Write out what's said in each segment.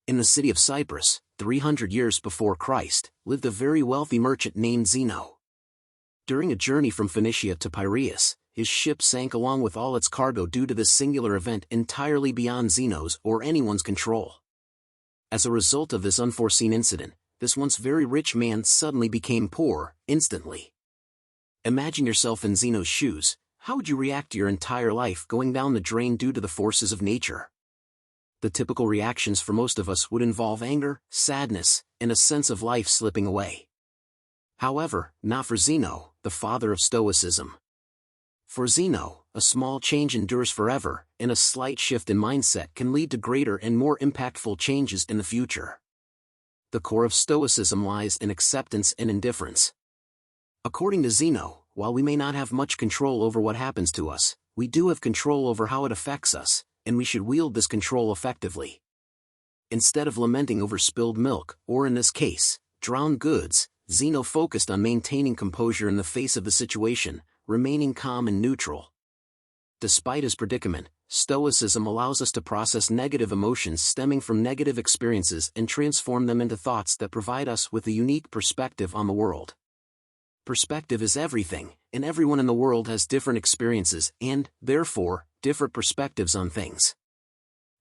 In the city of Cyprus, 300 years before Christ, lived a very wealthy merchant named Zeno. During a journey from Phoenicia to Piraeus, his ship sank along with all its cargo due to this singular event entirely beyond Zeno's or anyone's control. As a result of this unforeseen incident, this once very rich man suddenly became poor, instantly. Imagine yourself in Zeno's shoes. How would you react to your entire life going down the drain due to the forces of nature? The typical reactions for most of us would involve anger, sadness, and a sense of life slipping away. However, not for Zeno, the father of Stoicism. For Zeno, a small change endures forever, and a slight shift in mindset can lead to greater and more impactful changes in the future. The core of Stoicism lies in acceptance and indifference. According to Zeno, while we may not have much control over what happens to us, we do have control over how it affects us, and we should wield this control effectively. Instead of lamenting over spilled milk, or in this case, drowned goods, Zeno focused on maintaining composure in the face of the situation, remaining calm and neutral. Despite his predicament, Stoicism allows us to process negative emotions stemming from negative experiences and transform them into thoughts that provide us with a unique perspective on the world. Perspective is everything, and everyone in the world has different experiences and, therefore, different perspectives on things.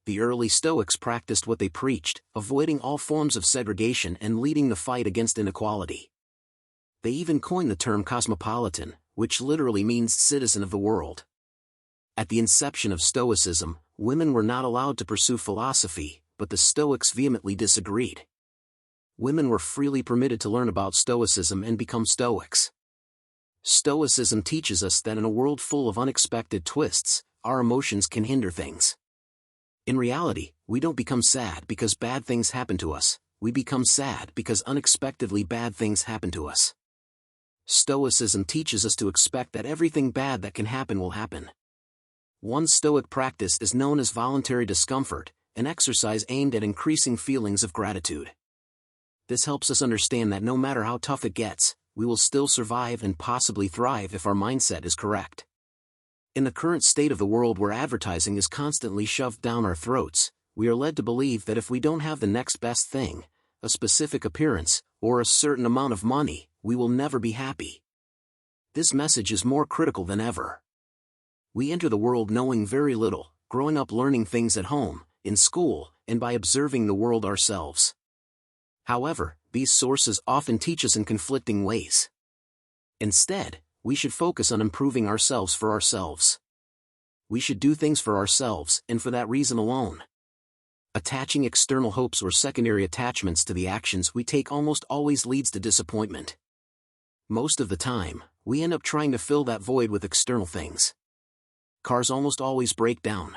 The early Stoics practiced what they preached, avoiding all forms of segregation and leading the fight against inequality. They even coined the term cosmopolitan, which literally means citizen of the world. At the inception of Stoicism, women were not allowed to pursue philosophy, but the Stoics vehemently disagreed. Women were freely permitted to learn about Stoicism and become Stoics. Stoicism teaches us that in a world full of unexpected twists, our emotions can hinder things. In reality, we don't become sad because bad things happen to us, we become sad because unexpectedly bad things happen to us. Stoicism teaches us to expect that everything bad that can happen will happen. One Stoic practice is known as voluntary discomfort, an exercise aimed at increasing feelings of gratitude. This helps us understand that no matter how tough it gets, we will still survive and possibly thrive if our mindset is correct. In the current state of the world where advertising is constantly shoved down our throats, we are led to believe that if we don't have the next best thing, a specific appearance, or a certain amount of money, we will never be happy. This message is more critical than ever. We enter the world knowing very little, growing up learning things at home, in school, and by observing the world ourselves. However, these sources often teach us in conflicting ways. Instead, we should focus on improving ourselves for ourselves. We should do things for ourselves and for that reason alone. Attaching external hopes or secondary attachments to the actions we take almost always leads to disappointment. Most of the time, we end up trying to fill that void with external things. Cars almost always break down.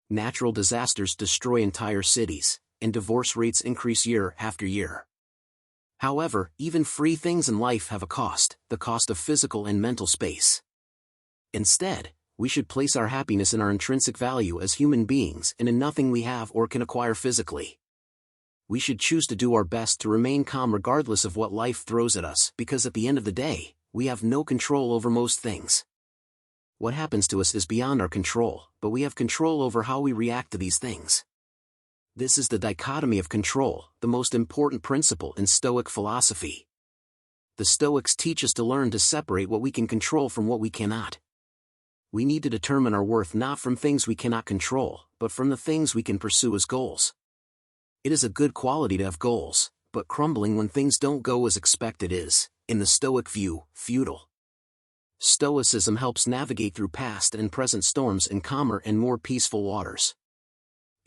Natural disasters destroy entire cities, and divorce rates increase year after year. However, even free things in life have a cost, the cost of physical and mental space. Instead, we should place our happiness in our intrinsic value as human beings and in nothing we have or can acquire physically. We should choose to do our best to remain calm regardless of what life throws at us, because at the end of the day, we have no control over most things. What happens to us is beyond our control, but we have control over how we react to these things. This is the dichotomy of control, the most important principle in Stoic philosophy. The Stoics teach us to learn to separate what we can control from what we cannot. We need to determine our worth not from things we cannot control, but from the things we can pursue as goals. It is a good quality to have goals, but crumbling when things don't go as expected is, in the Stoic view, futile. Stoicism helps navigate through past and present storms in calmer and more peaceful waters.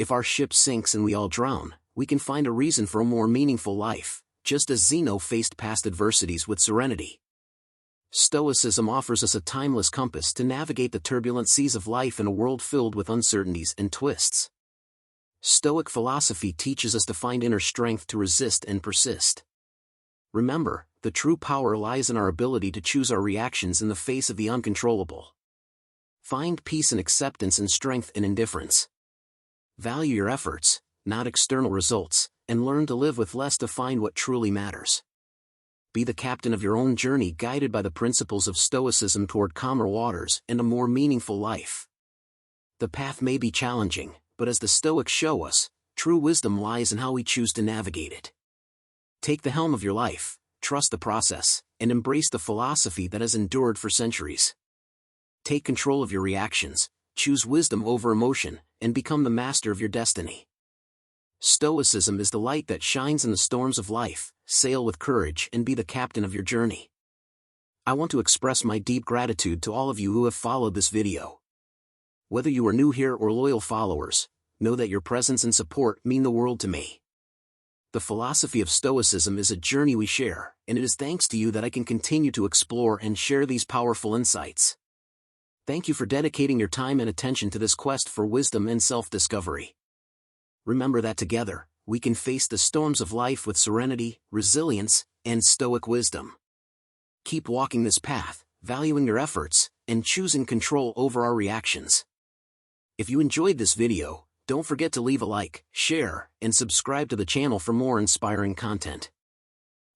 If our ship sinks and we all drown, we can find a reason for a more meaningful life, just as Zeno faced past adversities with serenity. Stoicism offers us a timeless compass to navigate the turbulent seas of life in a world filled with uncertainties and twists. Stoic philosophy teaches us to find inner strength to resist and persist. Remember, the true power lies in our ability to choose our reactions in the face of the uncontrollable. Find peace and acceptance and strength in indifference. Value your efforts, not external results, and learn to live with less to find what truly matters. Be the captain of your own journey, guided by the principles of Stoicism toward calmer waters and a more meaningful life. The path may be challenging, but as the Stoics show us, True wisdom lies in how we choose to navigate it. Take the helm of your life, trust the process, and embrace the philosophy that has endured for centuries. Take control of your reactions, choose wisdom over emotion, and become the master of your destiny. Stoicism is the light that shines in the storms of life. Sail with courage and be the captain of your journey. I want to express my deep gratitude to all of you who have followed this video. Whether you are new here or loyal followers, know that your presence and support mean the world to me. The philosophy of Stoicism is a journey we share, and it is thanks to you that I can continue to explore and share these powerful insights. Thank you for dedicating your time and attention to this quest for wisdom and self-discovery. Remember that together, we can face the storms of life with serenity, resilience, and stoic wisdom. Keep walking this path, valuing your efforts, and choosing control over our reactions. If you enjoyed this video, don't forget to leave a like, share, and subscribe to the channel for more inspiring content.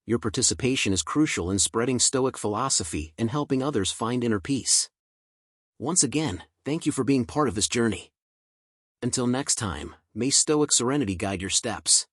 Your participation is crucial in spreading Stoic philosophy and helping others find inner peace. Once again, thank you for being part of this journey. Until next time, may Stoic serenity guide your steps.